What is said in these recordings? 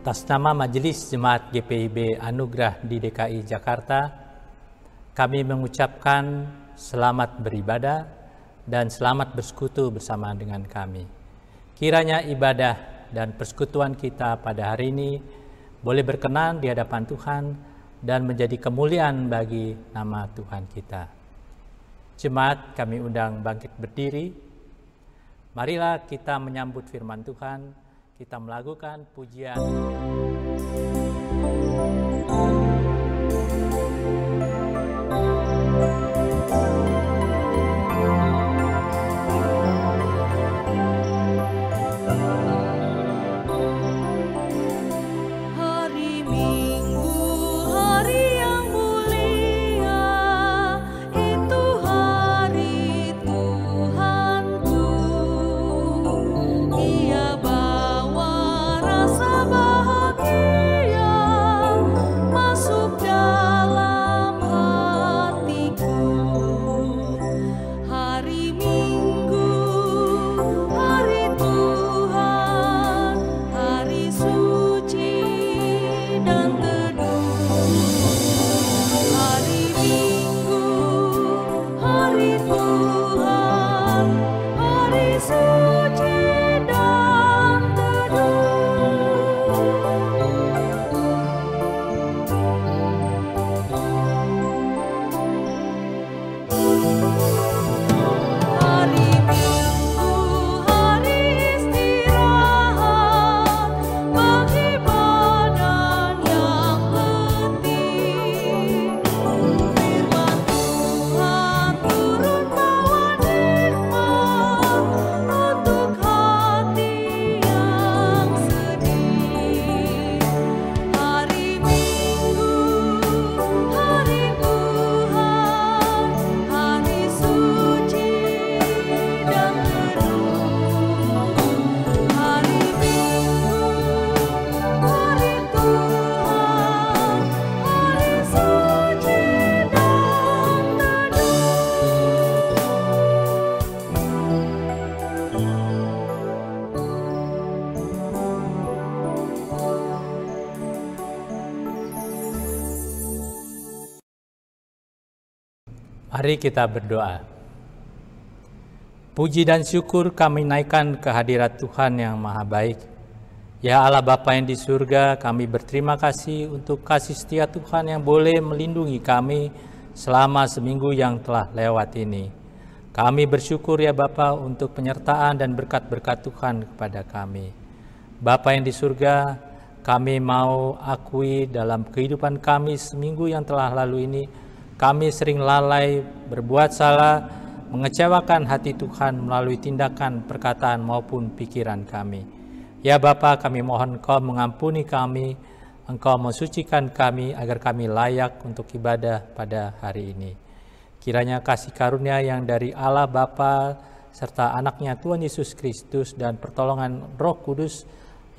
Atas nama Majelis Jemaat GPIB Anugerah di DKI Jakarta, kami mengucapkan selamat beribadah dan selamat bersekutu bersama dengan kami. Kiranya ibadah dan persekutuan kita pada hari ini boleh berkenan di hadapan Tuhan dan menjadi kemuliaan bagi nama Tuhan kita. Jemaat, kami undang bangkit berdiri. Marilah kita menyambut firman Tuhan, kita melakukan pujian. Mari kita berdoa. Puji dan syukur kami naikkan ke hadirat Tuhan yang Maha Baik. Ya Allah Bapa yang di surga, kami berterima kasih untuk kasih setia Tuhan yang boleh melindungi kami selama seminggu yang telah lewat ini. Kami bersyukur ya Bapa untuk penyertaan dan berkat-berkat Tuhan kepada kami. Bapa yang di surga, kami mau akui dalam kehidupan kami seminggu yang telah lalu ini, kami sering lalai, berbuat salah, mengecewakan hati Tuhan melalui tindakan, perkataan maupun pikiran kami. Ya Bapa, kami mohon Engkau mengampuni kami, Engkau mensucikan kami agar kami layak untuk ibadah pada hari ini. Kiranya kasih karunia yang dari Allah Bapa serta anaknya Tuhan Yesus Kristus dan pertolongan Roh Kudus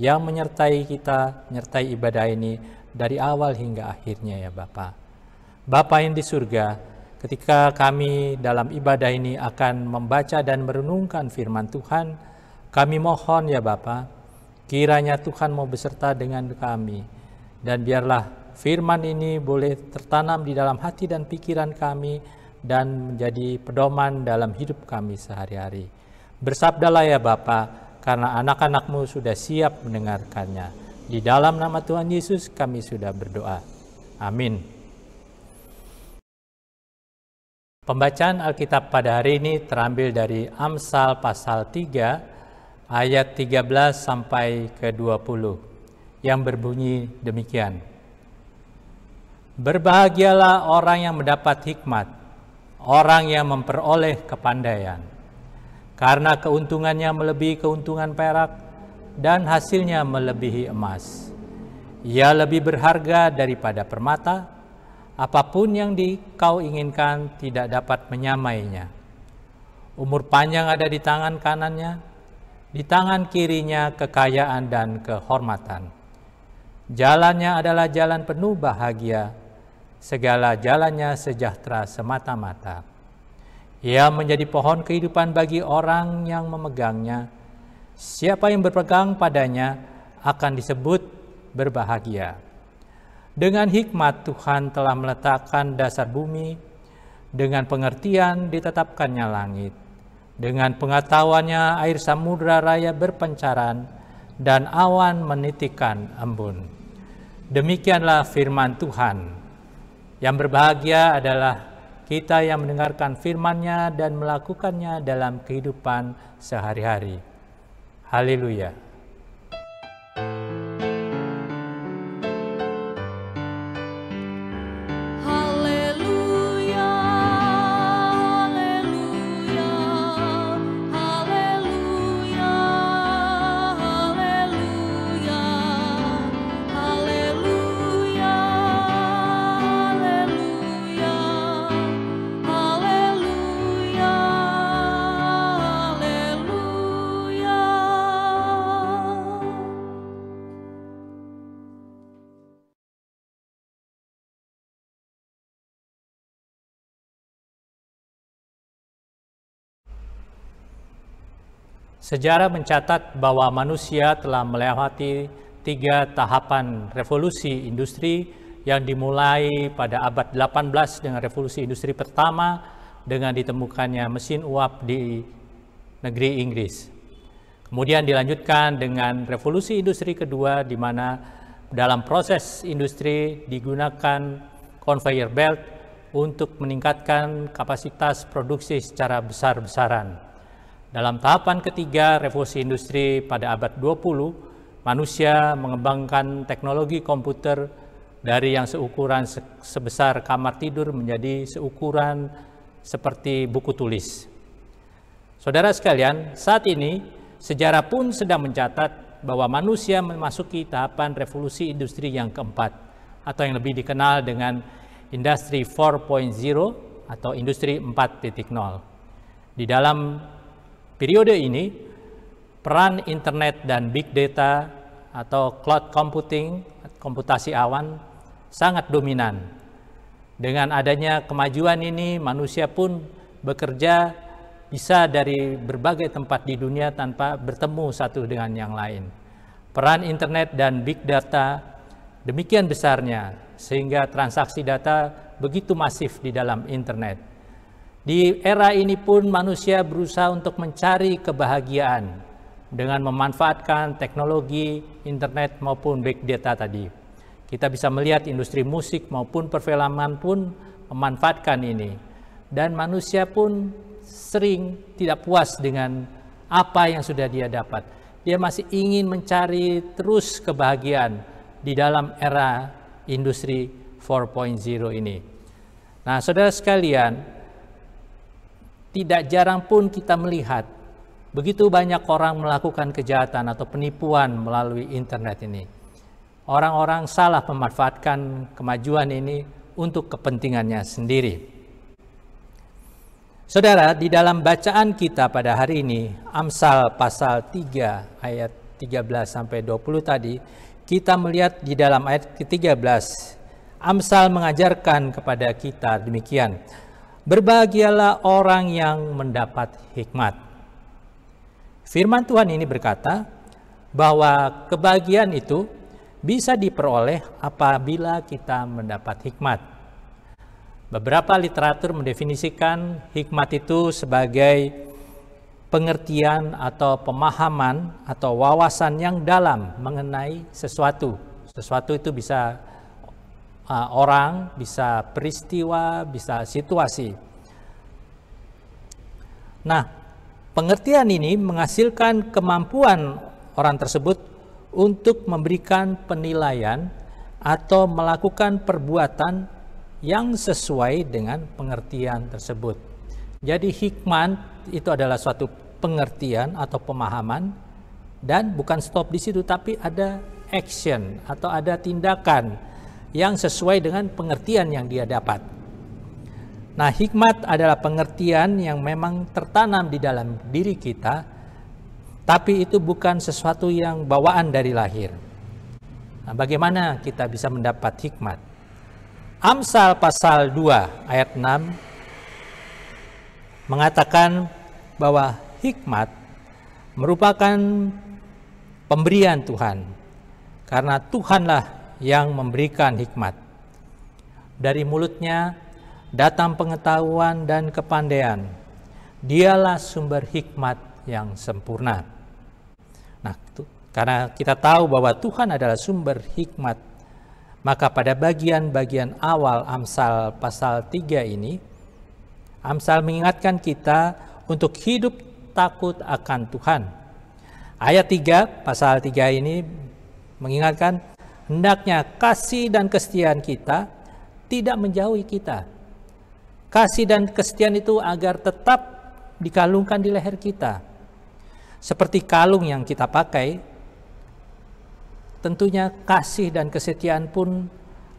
yang menyertai kita, menyertai ibadah ini dari awal hingga akhirnya ya Bapa. Bapa yang di surga, ketika kami dalam ibadah ini akan membaca dan merenungkan firman Tuhan, kami mohon ya Bapa, kiranya Tuhan mau beserta dengan kami, dan biarlah firman ini boleh tertanam di dalam hati dan pikiran kami, dan menjadi pedoman dalam hidup kami sehari-hari. Bersabdalah ya Bapa, karena anak-anak-Mu sudah siap mendengarkannya. Di dalam nama Tuhan Yesus kami sudah berdoa. Amin. Pembacaan Alkitab pada hari ini terambil dari Amsal pasal 3 ayat 13 sampai ke 20 yang berbunyi demikian. Berbahagialah orang yang mendapat hikmat, orang yang memperoleh kepandaian, karena keuntungannya melebihi keuntungan perak dan hasilnya melebihi emas. Ia lebih berharga daripada permata. Apapun yang kau inginkan tidak dapat menyamainya. Umur panjang ada di tangan kanannya, di tangan kirinya kekayaan dan kehormatan. Jalannya adalah jalan penuh bahagia, segala jalannya sejahtera semata-mata. Ia menjadi pohon kehidupan bagi orang yang memegangnya. Siapa yang berpegang padanya akan disebut berbahagia. Dengan hikmat Tuhan telah meletakkan dasar bumi, dengan pengertian ditetapkannya langit, dengan pengetahuannya air samudra raya berpencaran, dan awan menitikkan embun. Demikianlah firman Tuhan. Yang berbahagia adalah kita yang mendengarkan firman-Nya dan melakukannya dalam kehidupan sehari-hari. Haleluya. Sejarah mencatat bahwa manusia telah melewati 3 tahapan revolusi industri yang dimulai pada abad 18 dengan revolusi industri pertama dengan ditemukannya mesin uap di negeri Inggris. Kemudian dilanjutkan dengan revolusi industri kedua di mana dalam proses industri digunakan conveyor belt untuk meningkatkan kapasitas produksi secara besar-besaran. Dalam tahapan ketiga revolusi industri pada abad 20, manusia mengembangkan teknologi komputer dari yang seukuran sebesar kamar tidur menjadi seukuran seperti buku tulis. Saudara sekalian, saat ini sejarah pun sedang mencatat bahwa manusia memasuki tahapan revolusi industri yang keempat atau yang lebih dikenal dengan Industri 4.0 atau Industri 4.0. Di dalam periode ini, peran internet dan big data atau cloud computing, komputasi awan, sangat dominan. Dengan adanya kemajuan ini, manusia pun bekerja bisa dari berbagai tempat di dunia tanpa bertemu satu dengan yang lain. Peran internet dan big data demikian besarnya, sehingga transaksi data begitu masif di dalam internet. Di era ini pun manusia berusaha untuk mencari kebahagiaan dengan memanfaatkan teknologi internet maupun big data tadi. Kita bisa melihat industri musik maupun perfilman pun memanfaatkan ini. Dan manusia pun sering tidak puas dengan apa yang sudah dia dapat. Dia masih ingin mencari terus kebahagiaan di dalam era industri 4.0 ini. Nah, saudara sekalian, tidak jarang pun kita melihat begitu banyak orang melakukan kejahatan atau penipuan melalui internet ini. Orang-orang salah memanfaatkan kemajuan ini untuk kepentingannya sendiri. Saudara, di dalam bacaan kita pada hari ini, Amsal pasal 3 ayat 13 sampai 20 tadi, kita melihat di dalam ayat ke-13, Amsal mengajarkan kepada kita demikian. Berbahagialah orang yang mendapat hikmat. Firman Tuhan ini berkata bahwa kebahagiaan itu bisa diperoleh apabila kita mendapat hikmat. Beberapa literatur mendefinisikan hikmat itu sebagai pengertian atau pemahaman atau wawasan yang dalam mengenai sesuatu. Sesuatu itu bisa orang, bisa peristiwa, bisa situasi. Nah, pengertian ini menghasilkan kemampuan orang tersebut untuk memberikan penilaian atau melakukan perbuatan yang sesuai dengan pengertian tersebut. Jadi hikmat itu adalah suatu pengertian atau pemahaman, dan bukan stop di situ, tapi ada action atau ada tindakan yang sesuai dengan pengertian yang dia dapat. Nah, hikmat adalah pengertian yang memang tertanam di dalam diri kita, tapi itu bukan sesuatu yang bawaan dari lahir. Nah, bagaimana kita bisa mendapat hikmat? Amsal pasal 2 ayat 6 mengatakan bahwa hikmat merupakan pemberian Tuhan. karena Tuhanlah yang memberikan hikmat. Dari mulutnya datang pengetahuan dan kepandaian. Dialah sumber hikmat yang sempurna. Nah, karena kita tahu bahwa Tuhan adalah sumber hikmat, maka pada bagian-bagian awal Amsal pasal 3 ini, Amsal mengingatkan kita untuk hidup takut akan Tuhan. Ayat 3, pasal 3 ini mengingatkan, hendaknya kasih dan kesetiaan kita tidak menjauhi kita. Kasih dan kesetiaan itu agar tetap dikalungkan di leher kita. Seperti kalung yang kita pakai, tentunya kasih dan kesetiaan pun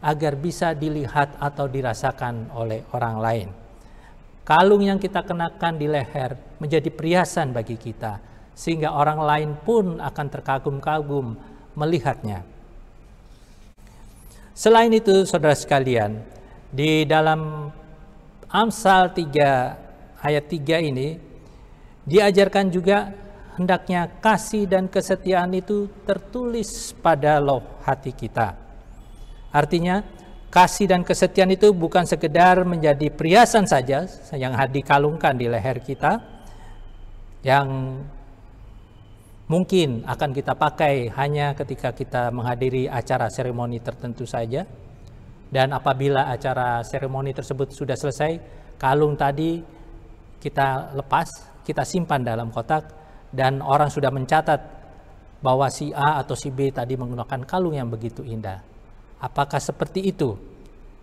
agar bisa dilihat atau dirasakan oleh orang lain. Kalung yang kita kenakan di leher menjadi perhiasan bagi kita, sehingga orang lain pun akan terkagum-kagum melihatnya. Selain itu, saudara sekalian, di dalam Amsal 3 ayat 3 ini diajarkan juga hendaknya kasih dan kesetiaan itu tertulis pada loh hati kita. Artinya, kasih dan kesetiaan itu bukan sekedar menjadi perhiasan saja yang dikalungkan di leher kita, yang mungkin akan kita pakai hanya ketika kita menghadiri acara seremoni tertentu saja. Dan apabila acara seremoni tersebut sudah selesai, kalung tadi kita lepas, kita simpan dalam kotak, dan orang sudah mencatat bahwa si A atau si B tadi menggunakan kalung yang begitu indah. Apakah seperti itu?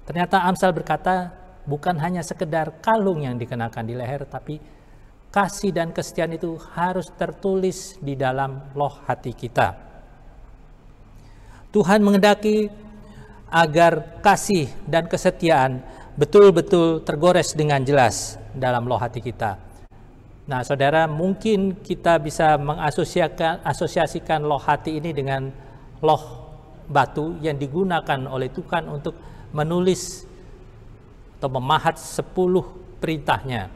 Ternyata Amsal berkata bukan hanya sekedar kalung yang dikenakan di leher, tapi kasih dan kesetiaan itu harus tertulis di dalam loh hati kita. Tuhan menghendaki agar kasih dan kesetiaan betul-betul tergores dengan jelas dalam loh hati kita. Nah, saudara, mungkin kita bisa mengasosiasikan loh hati ini dengan loh batu yang digunakan oleh Tuhan untuk menulis atau memahat 10 perintahnya.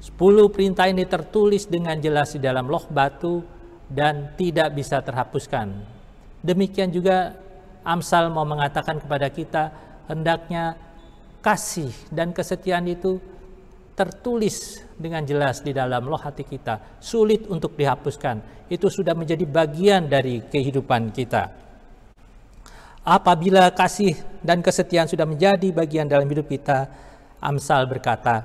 10 perintah ini tertulis dengan jelas di dalam loh batu dan tidak bisa terhapuskan. Demikian juga Amsal mau mengatakan kepada kita, hendaknya kasih dan kesetiaan itu tertulis dengan jelas di dalam loh hati kita, sulit untuk dihapuskan. Itu sudah menjadi bagian dari kehidupan kita. Apabila kasih dan kesetiaan sudah menjadi bagian dalam hidup kita, Amsal berkata,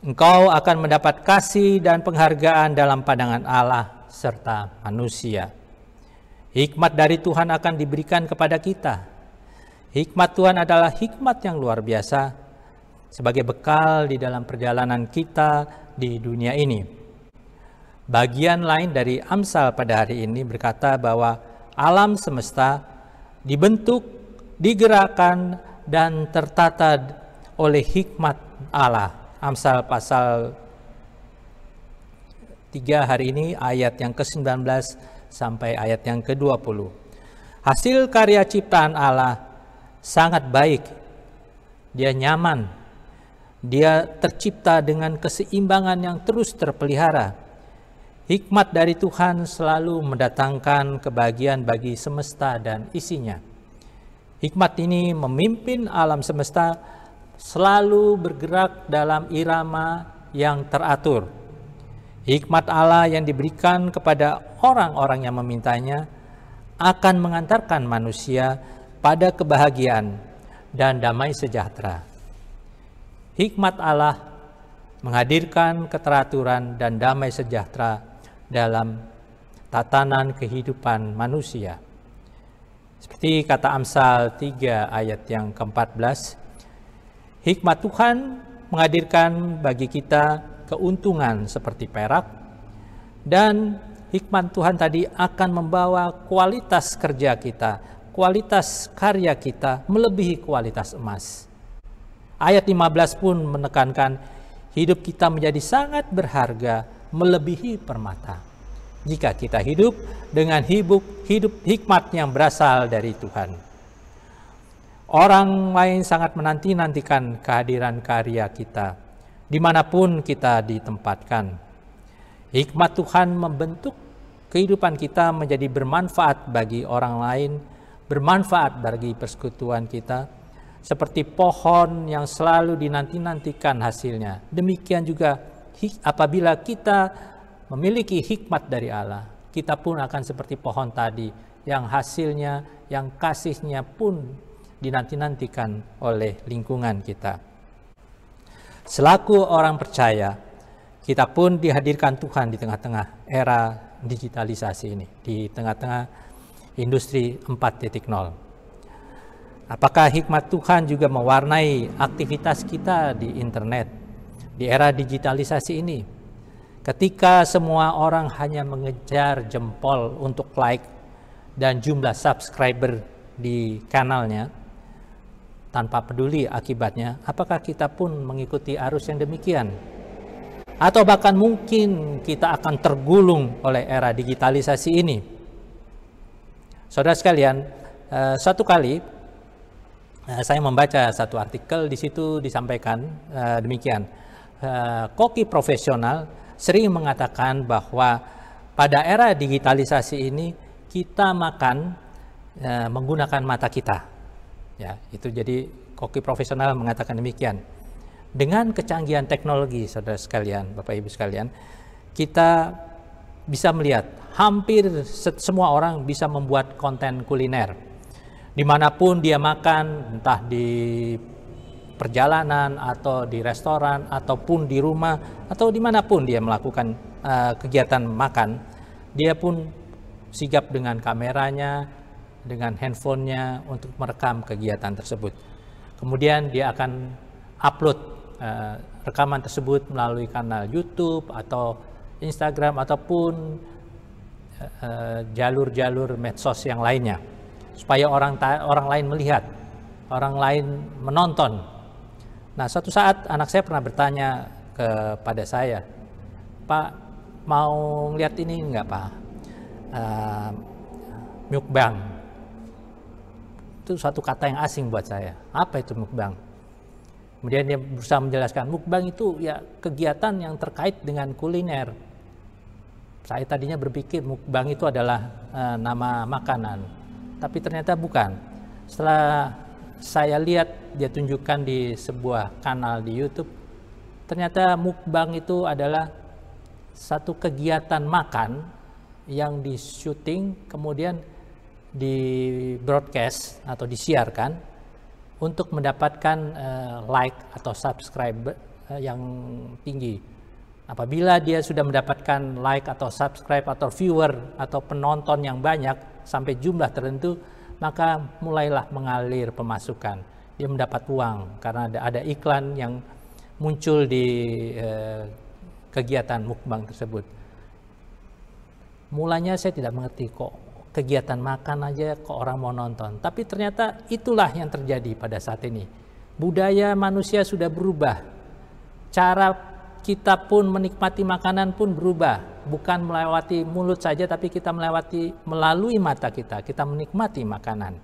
engkau akan mendapat kasih dan penghargaan dalam pandangan Allah serta manusia. Hikmat dari Tuhan akan diberikan kepada kita. Hikmat Tuhan adalah hikmat yang luar biasa sebagai bekal di dalam perjalanan kita di dunia ini. Bagian lain dari Amsal pada hari ini berkata bahwa alam semesta dibentuk, digerakkan, dan tertata oleh hikmat Allah. Amsal pasal 3 hari ini ayat yang ke-19 sampai ayat yang ke-20. Hasil karya ciptaan Allah sangat baik. Dia nyaman. Dia tercipta dengan keseimbangan yang terus terpelihara. Hikmat dari Tuhan selalu mendatangkan kebahagiaan bagi semesta dan isinya. Hikmat ini memimpin alam semesta selalu bergerak dalam irama yang teratur. Hikmat Allah yang diberikan kepada orang-orang yang memintanya akan mengantarkan manusia pada kebahagiaan dan damai sejahtera. Hikmat Allah menghadirkan keteraturan dan damai sejahtera dalam tatanan kehidupan manusia. Seperti kata Amsal 3 ayat yang ke-14, hikmat Tuhan menghadirkan bagi kita keuntungan seperti perak, dan hikmat Tuhan tadi akan membawa kualitas kerja kita, kualitas karya kita melebihi kualitas emas. Ayat 15 pun menekankan hidup kita menjadi sangat berharga melebihi permata jika kita hidup dengan hidup hikmat yang berasal dari Tuhan. Orang lain sangat menanti-nantikan kehadiran karya kita dimanapun kita ditempatkan. Hikmat Tuhan membentuk kehidupan kita menjadi bermanfaat bagi orang lain, bermanfaat bagi persekutuan kita, seperti pohon yang selalu dinanti-nantikan hasilnya. Demikian juga apabila kita memiliki hikmat dari Allah, kita pun akan seperti pohon tadi, yang hasilnya, yang kasihnya pun dinanti-nantikan oleh lingkungan kita. Selaku orang percaya, kita pun dihadirkan Tuhan di tengah-tengah era digitalisasi ini, di tengah-tengah industri 4.0. Apakah hikmat Tuhan juga mewarnai aktivitas kita di internet, di era digitalisasi ini? Ketika semua orang hanya mengejar jempol untuk like dan jumlah subscriber di kanalnya, tanpa peduli akibatnya, apakah kita pun mengikuti arus yang demikian? Atau bahkan mungkin kita akan tergulung oleh era digitalisasi ini. Saudara sekalian, satu kali saya membaca satu artikel, di situ disampaikan demikian. Koki profesional sering mengatakan bahwa pada era digitalisasi ini kita makan menggunakan mata kita. Ya, itu jadi koki profesional mengatakan demikian. Dengan kecanggihan teknologi, saudara sekalian, Bapak Ibu sekalian, kita bisa melihat hampir semua orang bisa membuat konten kuliner. Dimanapun dia makan, entah di perjalanan atau di restoran ataupun di rumah atau dimanapun dia melakukan kegiatan makan, dia pun sigap dengan kameranya, dengan handphonenya untuk merekam kegiatan tersebut. Kemudian dia akan upload rekaman tersebut melalui kanal YouTube atau Instagram ataupun jalur-jalur medsos yang lainnya, supaya orang lain melihat, orang lain menonton. Nah, suatu saat anak saya pernah bertanya kepada saya, "Pak, mau lihat ini enggak, Pak? Mukbang." Itu suatu kata yang asing buat saya. Apa itu mukbang? Kemudian dia berusaha menjelaskan, mukbang itu ya kegiatan yang terkait dengan kuliner. Saya tadinya berpikir mukbang itu adalah nama makanan, tapi ternyata bukan. Setelah saya lihat dia tunjukkan di sebuah kanal di YouTube, ternyata mukbang itu adalah satu kegiatan makan yang di-syuting kemudian di broadcast atau disiarkan untuk mendapatkan like atau subscribe yang tinggi. Apabila dia sudah mendapatkan like atau subscribe atau viewer atau penonton yang banyak sampai jumlah tertentu, maka mulailah mengalir pemasukan. Dia mendapat uang karena ada iklan yang muncul di kegiatan mukbang tersebut. Mulanya saya tidak mengerti, kok kegiatan makan aja kok orang mau nonton. Tapi ternyata itulah yang terjadi pada saat ini. Budaya manusia sudah berubah. Cara kita pun menikmati makanan pun berubah. Bukan melewati mulut saja, tapi kita melalui mata kita. Kita menikmati makanan.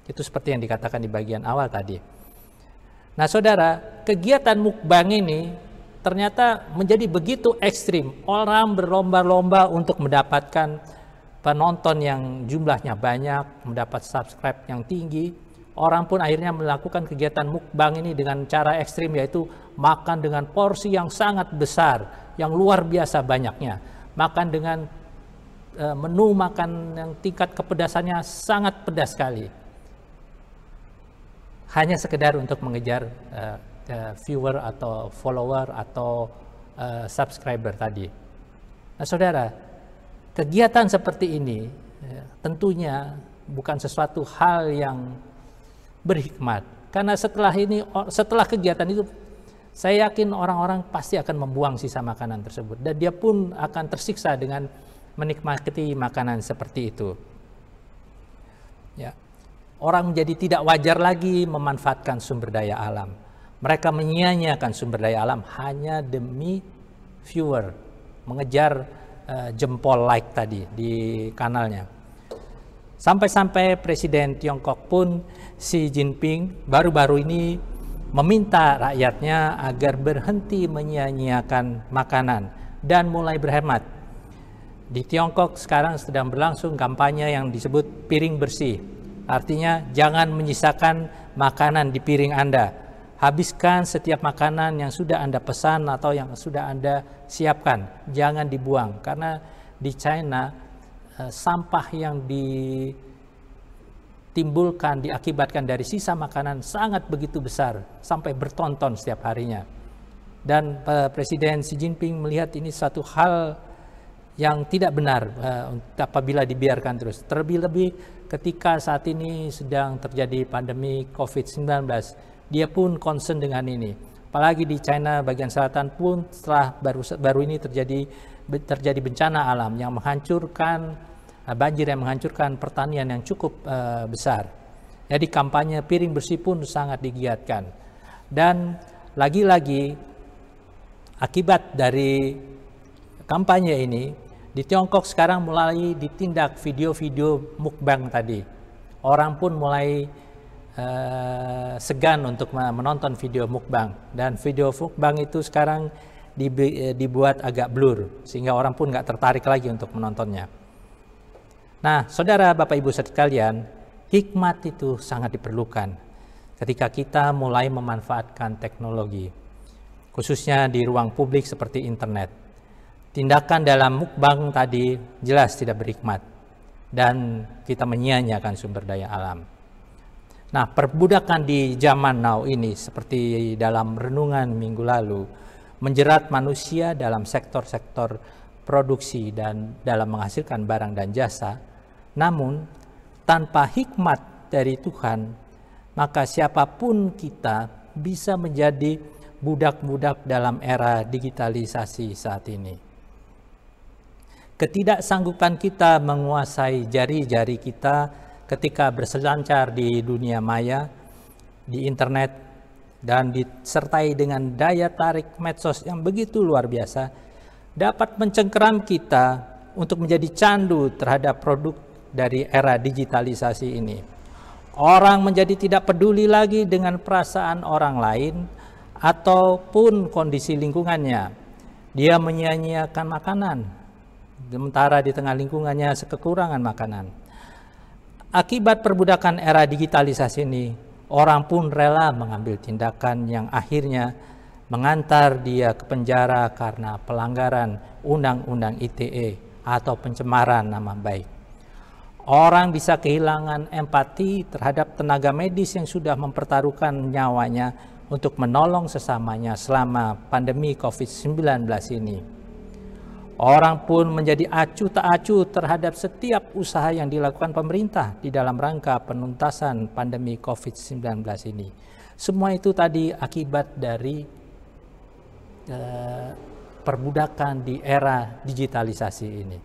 Itu seperti yang dikatakan di bagian awal tadi. Nah, saudara, kegiatan mukbang ini ternyata menjadi begitu ekstrim. Orang berlomba-lomba untuk mendapatkan penonton yang jumlahnya banyak, mendapat subscribe yang tinggi. Orang pun akhirnya melakukan kegiatan mukbang ini dengan cara ekstrim, yaitu makan dengan porsi yang sangat besar, yang luar biasa banyaknya. Makan dengan menu makan yang tingkat kepedasannya sangat pedas sekali. Hanya sekedar untuk mengejar viewer atau follower atau subscriber tadi. Nah, saudara, kegiatan seperti ini tentunya bukan sesuatu hal yang berhikmat. Karena setelah kegiatan itu, saya yakin orang-orang pasti akan membuang sisa makanan tersebut. Dan dia pun akan tersiksa dengan menikmati makanan seperti itu. Ya. Orang menjadi tidak wajar lagi memanfaatkan sumber daya alam. Mereka menyia-nyiakan sumber daya alam hanya demi viewer, mengejar jempol like tadi di kanalnya. Sampai-sampai Presiden Tiongkok pun Xi Jinping baru-baru ini meminta rakyatnya agar berhenti menyia-nyiakan makanan dan mulai berhemat. Di Tiongkok sekarang sedang berlangsung kampanye yang disebut piring bersih. Artinya jangan menyisakan makanan di piring Anda. Habiskan setiap makanan yang sudah Anda pesan atau yang sudah Anda siapkan. Jangan dibuang, karena di China sampah yang ditimbulkan, diakibatkan dari sisa makanan sangat begitu besar, sampai bertonton setiap harinya. Dan Presiden Xi Jinping melihat ini satu hal yang tidak benar apabila dibiarkan terus. Terlebih-lebih ketika saat ini sedang terjadi pandemi COVID-19, dia pun concern dengan ini. Apalagi di China bagian selatan pun setelah baru ini terjadi bencana alam yang menghancurkan banjir, yang menghancurkan pertanian yang cukup besar. Jadi kampanye piring bersih pun sangat digiatkan. Dan lagi-lagi akibat dari kampanye ini, di Tiongkok sekarang mulai ditindak video-video mukbang tadi. Orang pun mulai segan untuk menonton video mukbang. Dan video mukbang itu sekarang dibuat agak blur, sehingga orang pun nggak tertarik lagi untuk menontonnya. Nah, saudara, Bapak Ibu sekalian, hikmat itu sangat diperlukan ketika kita mulai memanfaatkan teknologi, khususnya di ruang publik seperti internet. Tindakan dalam mukbang tadi jelas tidak berhikmat dan kita menyia-nyiakan sumber daya alam. Nah, perbudakan di zaman now ini seperti dalam renungan minggu lalu menjerat manusia dalam sektor-sektor produksi dan dalam menghasilkan barang dan jasa. Namun, tanpa hikmat dari Tuhan, maka siapapun kita bisa menjadi budak-budak dalam era digitalisasi saat ini. Ketidaksanggupan kita menguasai jari-jari kita ketika berselancar di dunia maya, di internet, dan disertai dengan daya tarik medsos yang begitu luar biasa, dapat mencengkeram kita untuk menjadi candu terhadap produk dari era digitalisasi ini. Orang menjadi tidak peduli lagi dengan perasaan orang lain ataupun kondisi lingkungannya. Dia menyia-nyiakan makanan, sementara di tengah lingkungannya kekurangan makanan. Akibat perbudakan era digitalisasi ini, orang pun rela mengambil tindakan yang akhirnya mengantar dia ke penjara karena pelanggaran Undang-Undang ITE atau pencemaran nama baik. Orang bisa kehilangan empati terhadap tenaga medis yang sudah mempertaruhkan nyawanya untuk menolong sesamanya selama pandemi COVID-19 ini. Orang pun menjadi acuh tak acuh terhadap setiap usaha yang dilakukan pemerintah di dalam rangka penuntasan pandemi COVID-19 ini. Semua itu tadi akibat dari perbudakan di era digitalisasi ini.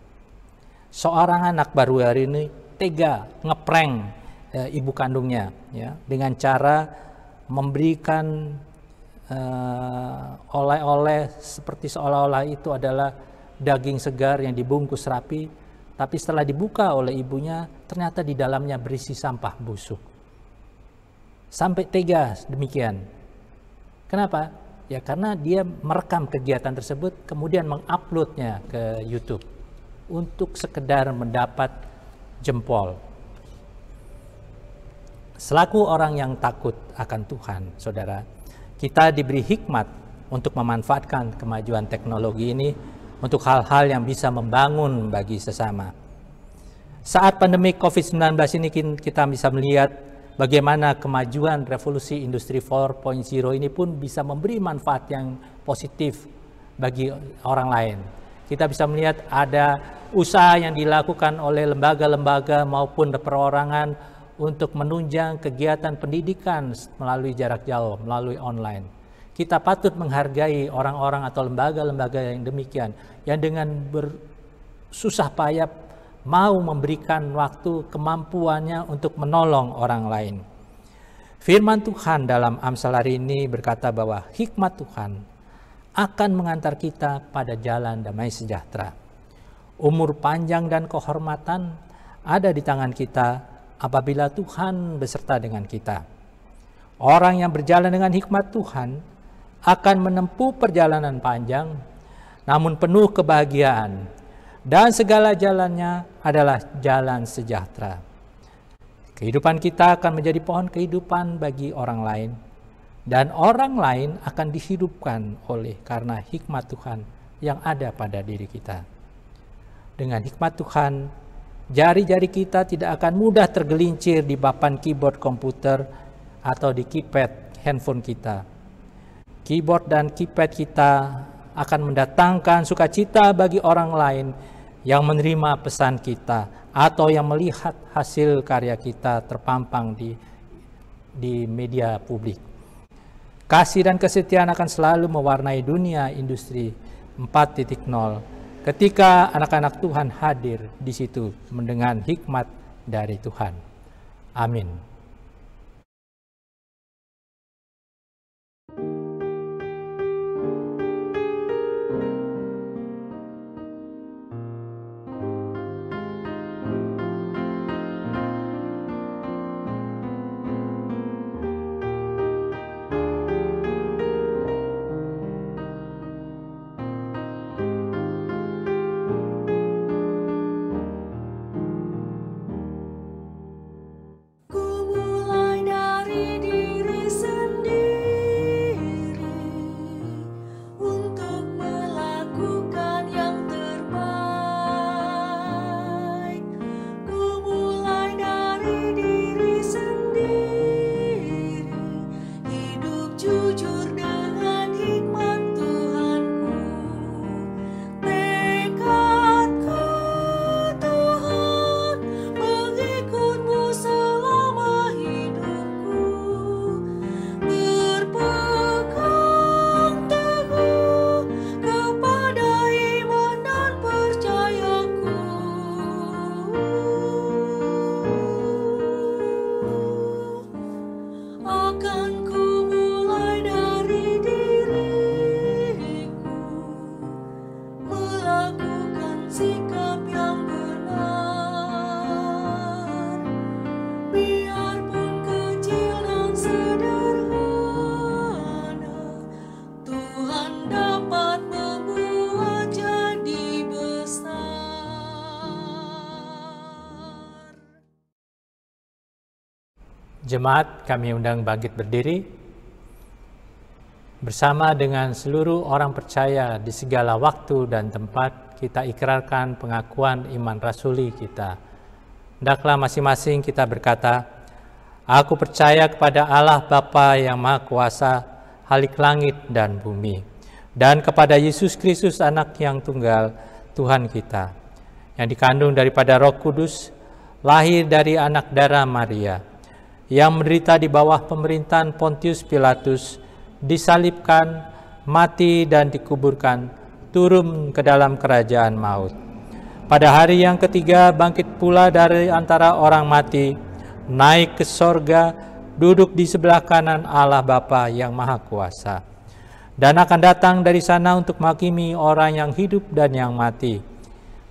Seorang anak baru hari ini tega ngeprank ibu kandungnya, ya, dengan cara memberikan oleh-oleh seperti seolah-olah itu adalah daging segar yang dibungkus rapi, tapi setelah dibuka oleh ibunya ternyata di dalamnya berisi sampah busuk. Sampai tega demikian. Kenapa? Ya karena dia merekam kegiatan tersebut kemudian menguploadnya ke YouTube untuk sekedar mendapat jempol. Selaku orang yang takut akan Tuhan, saudara, kita diberi hikmat untuk memanfaatkan kemajuan teknologi ini untuk hal-hal yang bisa membangun bagi sesama. Saat pandemi COVID-19 ini kita bisa melihat bagaimana kemajuan revolusi industri 4.0 ini pun bisa memberi manfaat yang positif bagi orang lain. Kita bisa melihat ada usaha yang dilakukan oleh lembaga-lembaga maupun perorangan untuk menunjang kegiatan pendidikan melalui jarak jauh, melalui online. Kita patut menghargai orang-orang atau lembaga-lembaga yang demikian, yang dengan bersusah payah mau memberikan waktu kemampuannya untuk menolong orang lain. Firman Tuhan dalam Amsal hari ini berkata bahwa hikmat Tuhan akan mengantar kita pada jalan damai sejahtera. Umur panjang dan kehormatan ada di tangan kita apabila Tuhan beserta dengan kita. Orang yang berjalan dengan hikmat Tuhan akan menempuh perjalanan panjang namun penuh kebahagiaan dan segala jalannya adalah jalan sejahtera. Kehidupan kita akan menjadi pohon kehidupan bagi orang lain, dan orang lain akan dihidupkan oleh karena hikmat Tuhan yang ada pada diri kita. Dengan hikmat Tuhan, jari-jari kita tidak akan mudah tergelincir di papan keyboard komputer atau di keypad handphone kita. Keyboard dan keypad kita akan mendatangkan sukacita bagi orang lain yang menerima pesan kita atau yang melihat hasil karya kita terpampang di media publik. Kasih dan kesetiaan akan selalu mewarnai dunia industri 4.0 ketika anak-anak Tuhan hadir di situ mendengar hikmat dari Tuhan. Amin. Jemaat, kami undang bangkit berdiri bersama dengan seluruh orang percaya di segala waktu dan tempat. Kita ikrarkan pengakuan iman rasuli kita. Hendaklah masing-masing kita berkata, "Aku percaya kepada Allah Bapa yang Maha Kuasa, Khalik langit dan bumi, dan kepada Yesus Kristus Anak yang tunggal, Tuhan kita, yang dikandung daripada Roh Kudus, lahir dari anak darah Maria, yang menderita di bawah pemerintahan Pontius Pilatus, disalibkan, mati dan dikuburkan, turun ke dalam kerajaan maut. Pada hari yang ketiga bangkit pula dari antara orang mati, naik ke sorga, duduk di sebelah kanan Allah Bapa yang Maha Kuasa, dan akan datang dari sana untuk menghakimi orang yang hidup dan yang mati.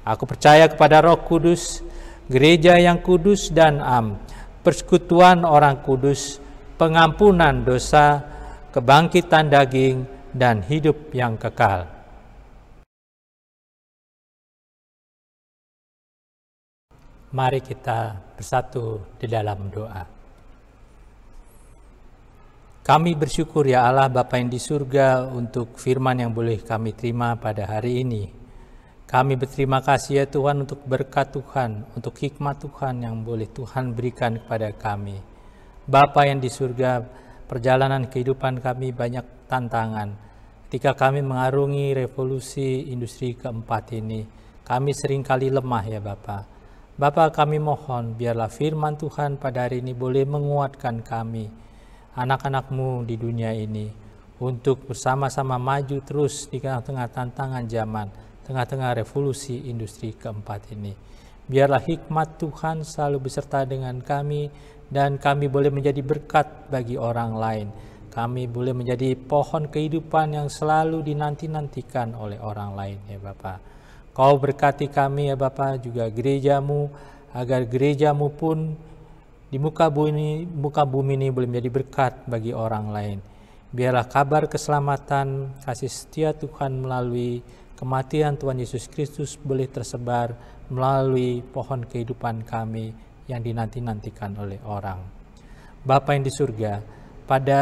Aku percaya kepada Roh Kudus, gereja yang kudus dan am, persekutuan orang kudus, pengampunan dosa, kebangkitan daging, dan hidup yang kekal." Mari kita bersatu di dalam doa. Kami bersyukur ya Allah Bapa yang di surga untuk firman yang boleh kami terima pada hari ini. Kami berterima kasih ya Tuhan untuk berkat Tuhan, untuk hikmat Tuhan yang boleh Tuhan berikan kepada kami. Bapa yang di surga, perjalanan kehidupan kami banyak tantangan. Ketika kami mengarungi revolusi industri keempat ini, kami seringkali lemah ya Bapa. Bapa, kami mohon biarlah firman Tuhan pada hari ini boleh menguatkan kami, anak-anak-Mu di dunia ini, untuk bersama-sama maju terus di tengah-tengah tantangan zaman, tengah-tengah revolusi industri keempat ini. Biarlah hikmat Tuhan selalu beserta dengan kami, dan kami boleh menjadi berkat bagi orang lain. Kami boleh menjadi pohon kehidupan yang selalu dinanti-nantikan oleh orang lain ya Bapa. Kau berkati kami ya Bapa, juga gereja-Mu, agar gereja-Mu pun di muka bumi ini boleh menjadi berkat bagi orang lain. Biarlah kabar keselamatan, kasih setia Tuhan melalui kematian Tuhan Yesus Kristus boleh tersebar melalui pohon kehidupan kami yang dinanti-nantikan oleh orang. Bapa yang di surga, pada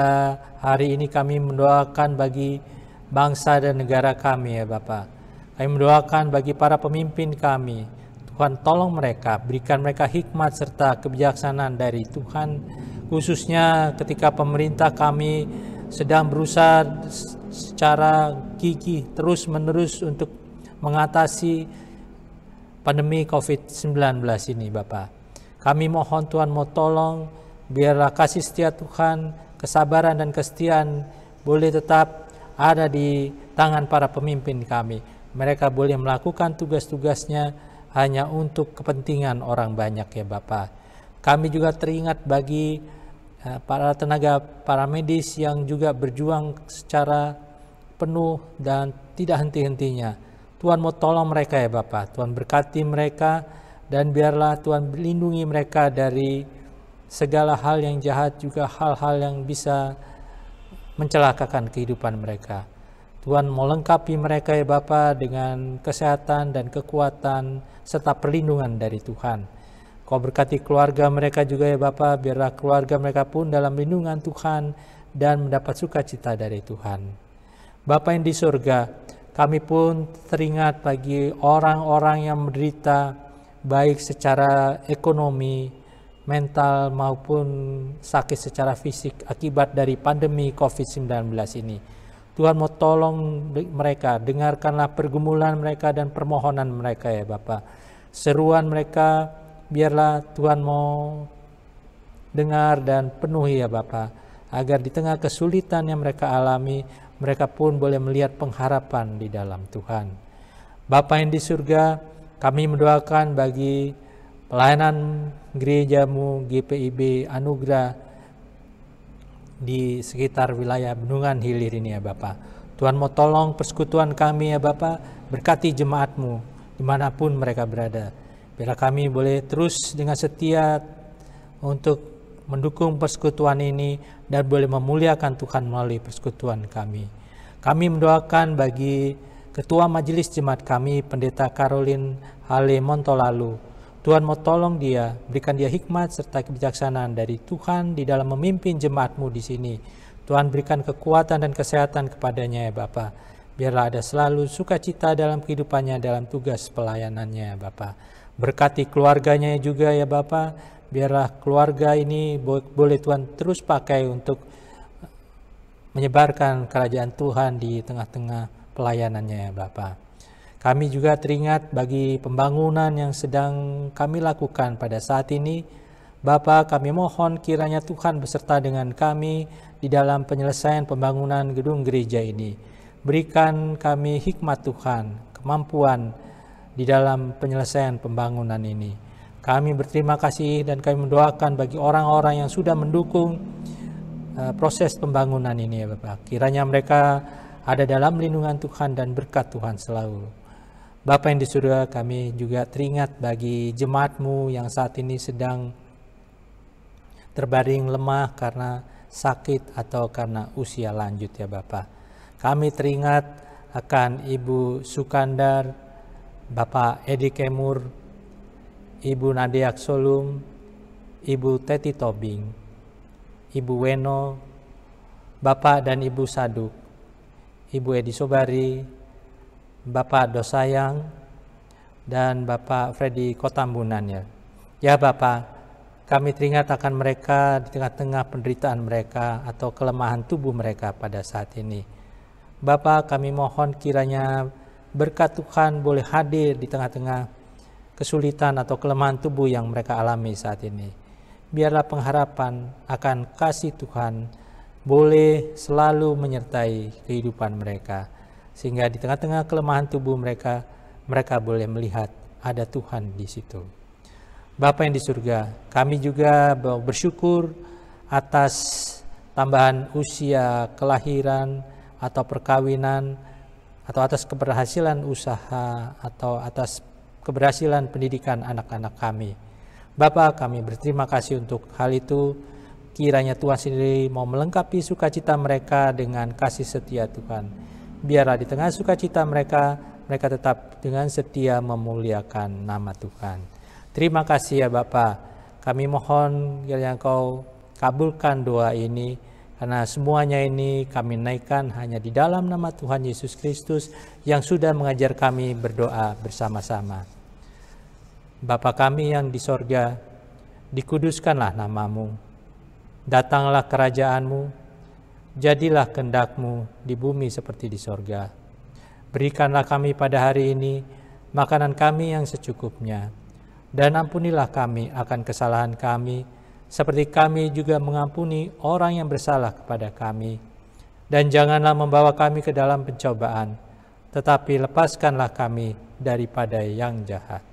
hari ini kami mendoakan bagi bangsa dan negara kami ya Bapa. Kami mendoakan bagi para pemimpin kami. Tuhan tolong mereka, berikan mereka hikmat serta kebijaksanaan dari Tuhan. Khususnya ketika pemerintah kami sedang berusaha secara gigih terus-menerus untuk mengatasi pandemi COVID-19 ini Bapak. Kami mohon Tuhan mau tolong, biarlah kasih setia Tuhan, kesabaran dan kesetiaan boleh tetap ada di tangan para pemimpin kami. Mereka boleh melakukan tugas-tugasnya hanya untuk kepentingan orang banyak ya Bapak. Kami juga teringat bagi para tenaga para medis yang juga berjuang secara penuh dan tidak henti-hentinya. Tuhan mau tolong mereka ya Bapak. Tuhan berkati mereka dan biarlah Tuhan melindungi mereka dari segala hal yang jahat, juga hal-hal yang bisa mencelakakan kehidupan mereka. Tuhan mau lengkapi mereka ya Bapa dengan kesehatan dan kekuatan serta perlindungan dari Tuhan. Kau berkati keluarga mereka juga ya Bapa, biarlah keluarga mereka pun dalam lindungan Tuhan dan mendapat sukacita dari Tuhan. Bapa yang di surga, kami pun teringat bagi orang-orang yang menderita baik secara ekonomi, mental maupun sakit secara fisik akibat dari pandemi COVID-19 ini. Tuhan mau tolong mereka, dengarkanlah pergumulan mereka dan permohonan mereka ya Bapa. Seruan mereka biarlah Tuhan mau dengar dan penuhi ya Bapa, agar di tengah kesulitan yang mereka alami, mereka pun boleh melihat pengharapan di dalam Tuhan. Bapa yang di surga, kami mendoakan bagi pelayanan gerejamu GPIB Anugerah di sekitar wilayah Bendungan Hilir ini ya Bapa. Tuhan mau tolong persekutuan kami ya Bapa, berkati jemaatmu dimanapun mereka berada. Biarlah kami boleh terus dengan setia untuk mendukung persekutuan ini dan boleh memuliakan Tuhan melalui persekutuan kami. Kami mendoakan bagi Ketua Majelis Jemaat kami, Pendeta Caroline Hale Montolalu. Tuhan mau tolong dia, berikan dia hikmat serta kebijaksanaan dari Tuhan di dalam memimpin jemaatmu di sini. Tuhan berikan kekuatan dan kesehatan kepadanya ya Bapa. Biarlah ada selalu sukacita dalam kehidupannya, dalam tugas pelayanannya ya Bapa. Berkati keluarganya juga ya Bapa, biarlah keluarga ini boleh Tuhan terus pakai untuk menyebarkan kerajaan Tuhan di tengah-tengah pelayanannya ya Bapa. Kami juga teringat bagi pembangunan yang sedang kami lakukan pada saat ini. Bapa, kami mohon kiranya Tuhan beserta dengan kami di dalam penyelesaian pembangunan gedung gereja ini. Berikan kami hikmat Tuhan, kemampuan di dalam penyelesaian pembangunan ini. Kami berterima kasih dan kami mendoakan bagi orang-orang yang sudah mendukung proses pembangunan ini ya Bapak. Kiranya mereka ada dalam lindungan Tuhan dan berkat Tuhan selalu. Bapa yang di surga, kami juga teringat bagi jemaatmu yang saat ini sedang terbaring lemah karena sakit atau karena usia lanjut ya Bapak. Kami teringat akan Ibu Sukandar, Bapak Edi Kemur, Ibu Nadia Solum, Ibu Teti Tobing, Ibu Weno, Bapak dan Ibu Saduk, Ibu Edi Sobari, Bapak Dosayang, dan Bapak Freddy Kotambunan ya. Ya Bapak, kami teringat akan mereka di tengah-tengah penderitaan mereka atau kelemahan tubuh mereka pada saat ini. Bapak, kami mohon kiranya berkat Tuhan boleh hadir di tengah-tengah kesulitan atau kelemahan tubuh yang mereka alami saat ini. Biarlah pengharapan akan kasih Tuhan boleh selalu menyertai kehidupan mereka. Sehingga di tengah-tengah kelemahan tubuh mereka, mereka boleh melihat ada Tuhan di situ. Bapa yang di surga, kami juga bersyukur atas tambahan usia kelahiran atau perkawinan, atau atas keberhasilan usaha, atau atas keberhasilan pendidikan anak-anak kami. Bapa, kami berterima kasih untuk hal itu. Kiranya Tuhan sendiri mau melengkapi sukacita mereka dengan kasih setia Tuhan. Biarlah di tengah sukacita mereka, mereka tetap dengan setia memuliakan nama Tuhan. Terima kasih ya Bapa. Kami mohon kiranya Engkau kabulkan doa ini, karena semuanya ini kami naikkan hanya di dalam nama Tuhan Yesus Kristus yang sudah mengajar kami berdoa bersama-sama. Bapa kami yang di sorga, dikuduskanlah namamu, datanglah kerajaan-Mu, jadilah kehendak-Mu di bumi seperti di sorga. Berikanlah kami pada hari ini makanan kami yang secukupnya, dan ampunilah kami akan kesalahan kami, seperti kami juga mengampuni orang yang bersalah kepada kami. Dan janganlah membawa kami ke dalam pencobaan, tetapi lepaskanlah kami daripada yang jahat.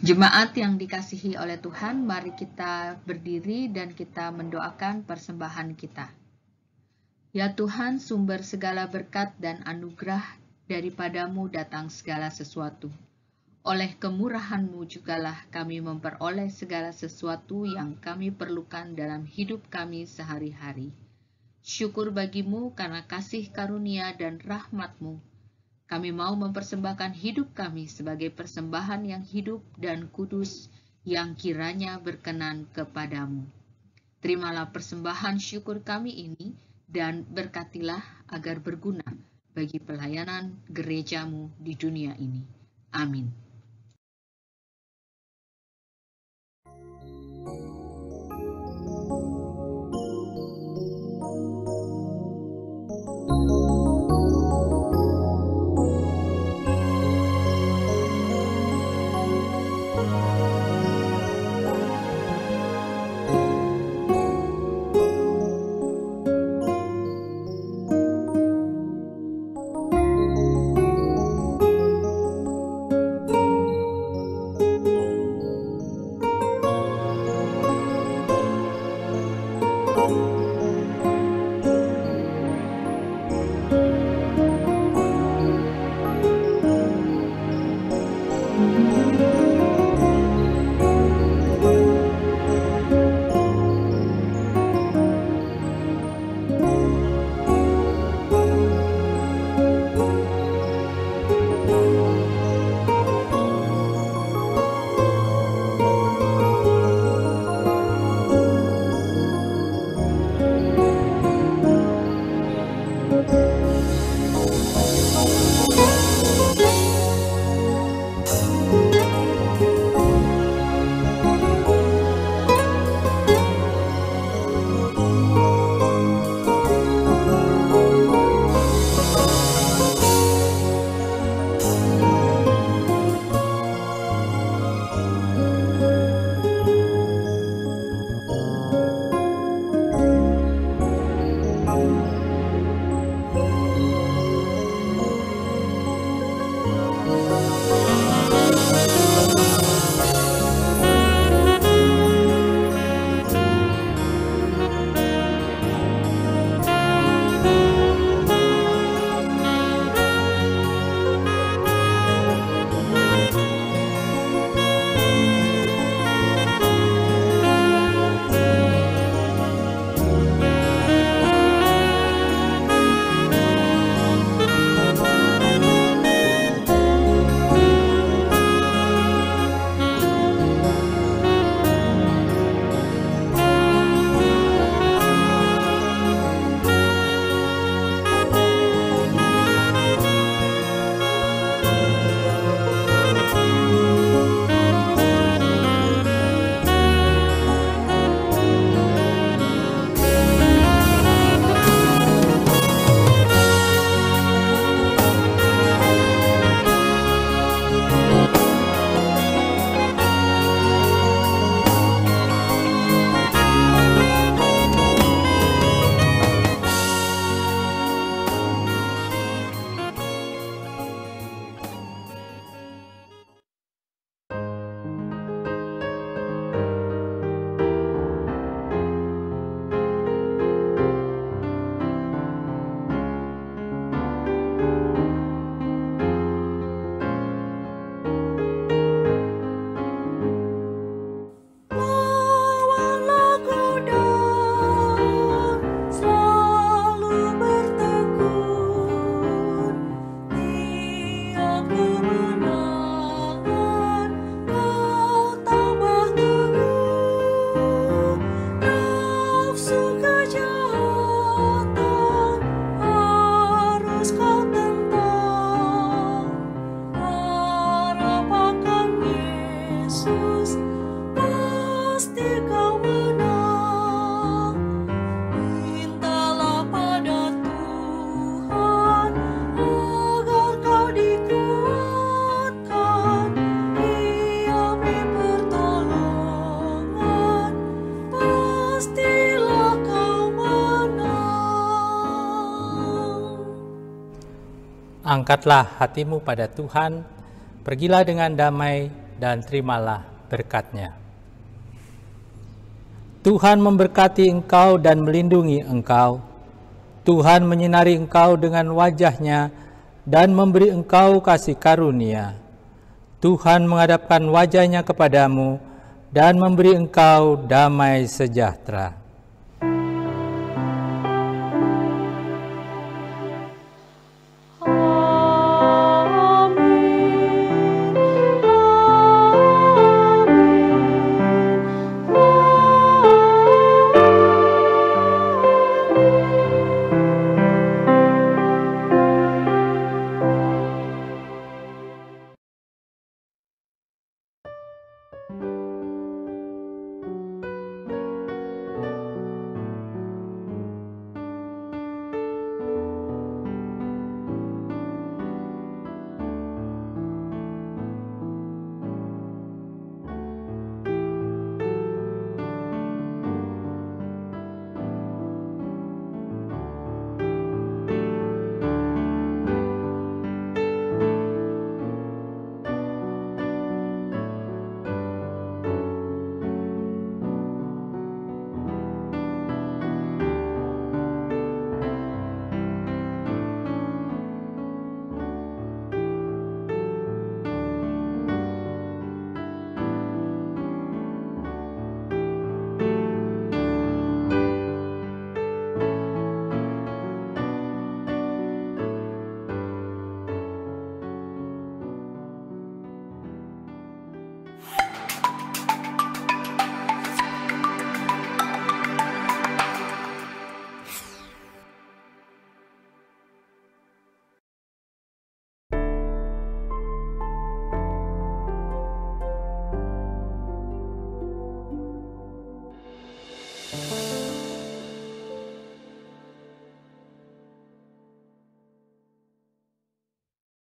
Jemaat yang dikasihi oleh Tuhan, mari kita berdiri dan kita mendoakan persembahan kita. Ya Tuhan, sumber segala berkat dan anugerah, daripadamu datang segala sesuatu. Oleh kemurahan-Mu jugalah kami memperoleh segala sesuatu yang kami perlukan dalam hidup kami sehari-hari. Syukur bagimu karena kasih karunia dan rahmat-Mu. Kami mau mempersembahkan hidup kami sebagai persembahan yang hidup dan kudus yang kiranya berkenan kepadamu. Terimalah persembahan syukur kami ini dan berkatilah agar berguna bagi pelayanan gerejamu di dunia ini. Amin. Angkatlah hatimu pada Tuhan, pergilah dengan damai dan terimalah berkat-Nya. Tuhan memberkati engkau dan melindungi engkau. Tuhan menyinari engkau dengan wajah-Nya dan memberi engkau kasih karunia. Tuhan menghadapkan wajah-Nya kepadamu dan memberi engkau damai sejahtera.